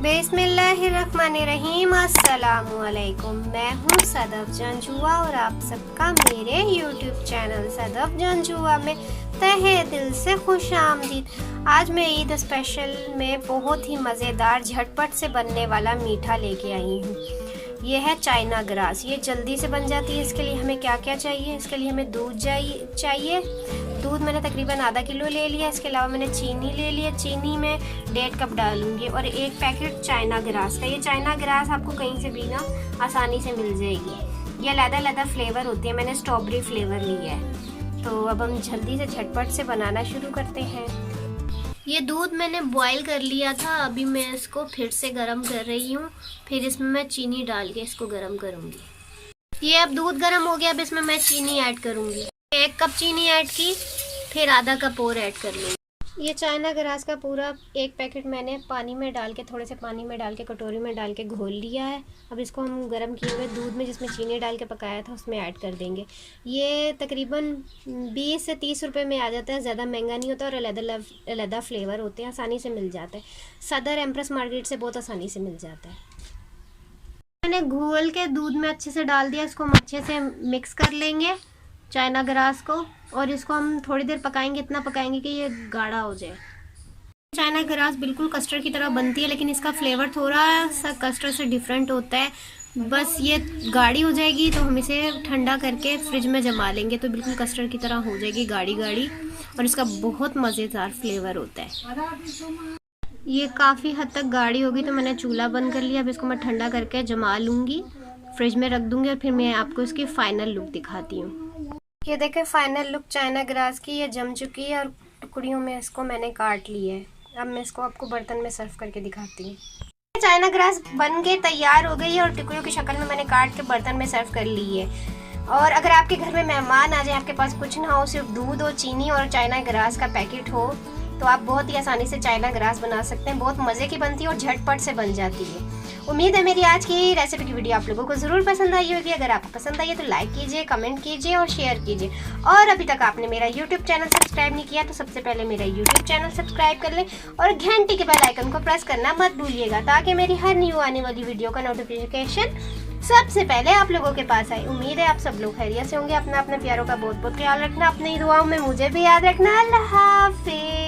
बिस्मिल्लाहिर्रहमानिर्रहीम। अस्सलामुअलैकुम। मैं हूँ सदफ जंजुआ और आप सबका मेरे YouTube चैनल सदफ जंजुआ में तहे दिल से खुश आमदीद। आज मैं ईद स्पेशल में बहुत ही मज़ेदार झटपट से बनने वाला मीठा लेके आई हूँ। ये है चाइना ग्रास। ये जल्दी से बन जाती है। इसके लिए हमें क्या क्या चाहिए? इसके लिए हमें दूध चाहिए। दूध मैंने तकरीबन आधा किलो ले लिया। इसके अलावा मैंने चीनी ले लिया। चीनी में 1.5 कप डालूंगी और एक पैकेट चाइना ग्रास का। ये चाइना ग्रास आपको कहीं से भी ना आसानी से मिल जाएगी। ये अलग-अलग फ्लेवर होती है। मैंने स्ट्रॉबेरी फ्लेवर ली है। तो अब हम जल्दी से झटपट से बनाना शुरू करते हैं। ये दूध मैंने बॉईल कर लिया था। अभी मैं इसको फिर से गर्म कर रही हूँ। फिर इसमें मैं चीनी डाल के इसको गर्म करूँगी। ये अब दूध गर्म हो गया। अब इसमें मैं चीनी ऐड करूँगी। 1 कप चीनी ऐड की, फिर आधा कप और ऐड कर लूँगी। ये चाइना ग्रास का पूरा एक पैकेट मैंने पानी में डाल के, थोड़े से पानी में डाल के, कटोरी में डाल के घोल लिया है। अब इसको हम गर्म किए हुए दूध में, जिसमें चीनी डाल के पकाया था, उसमें ऐड कर देंगे। ये तकरीबन 20 से 30 रुपए में आ जाता है। ज़्यादा महंगा नहीं होता और अलग फ्लेवर होते हैं, आसानी से मिल जाता है। सदर एम्प्रेस मार्केट से बहुत आसानी से मिल जाता है। मैंने घोल के दूध में अच्छे से डाल दिया। इसको हम अच्छे से मिक्स कर लेंगे चाइना ग्रास को, और इसको हम थोड़ी देर पकाएंगे। इतना पकाएंगे कि ये गाढ़ा हो जाए। चाइना ग्रास बिल्कुल कस्टर्ड की तरह बनती है, लेकिन इसका फ्लेवर थोड़ा सा कस्टर्ड से डिफरेंट होता है। बस ये गाढ़ी हो जाएगी तो हम इसे ठंडा करके फ्रिज में जमा लेंगे, तो बिल्कुल कस्टर्ड की तरह हो जाएगी, गाढ़ी गाढ़ी। और इसका बहुत मज़ेदार फ्लेवर होता है। ये काफ़ी हद तक गाढ़ी होगी तो मैंने चूल्हा बंद कर लिया। अब इसको मैं ठंडा करके जमा लूँगी, फ्रिज में रख दूँगी और फिर मैं आपको इसकी फ़ाइनल लुक दिखाती हूँ। ये देखें फाइनल लुक चाइना ग्रास की। ये जम चुकी है और टुकड़ियों में इसको मैंने काट लिया है। अब मैं इसको आपको बर्तन में सर्व करके दिखाती हूँ। चाइना ग्रास बन के तैयार हो गई है और टुकड़ियों की शक्ल में मैंने काट के बर्तन में सर्व कर ली है। और अगर आपके घर में मेहमान आ जाए, आपके पास कुछ ना हो, सिर्फ दूध और चीनी और चाइना ग्रास का पैकेट हो, तो आप बहुत ही आसानी से चाइना ग्रास बना सकते हैं। बहुत मज़े की बनती है और झटपट से बन जाती है। उम्मीद है मेरी आज की रेसिपी की वीडियो आप लोगों को ज़रूर पसंद आई होगी। अगर आपको पसंद आई है तो लाइक कीजिए, कमेंट कीजिए और शेयर कीजिए। और अभी तक आपने मेरा YouTube चैनल सब्सक्राइब नहीं किया तो सबसे पहले मेरा YouTube चैनल सब्सक्राइब कर लें और घंटी के बेल आइकन को प्रेस करना मत भूलिएगा, ताकि मेरी हर न्यू आने वाली वीडियो का नोटिफिकेशन सबसे पहले आप लोगों के पास आए। उम्मीद है आप सब लोग खैरियत से होंगे। अपना अपने प्यारों का बहुत बहुत ख्याल रखना। अपनी दुआओं में मुझे भी याद रखना। अल्लाह हाफिज़।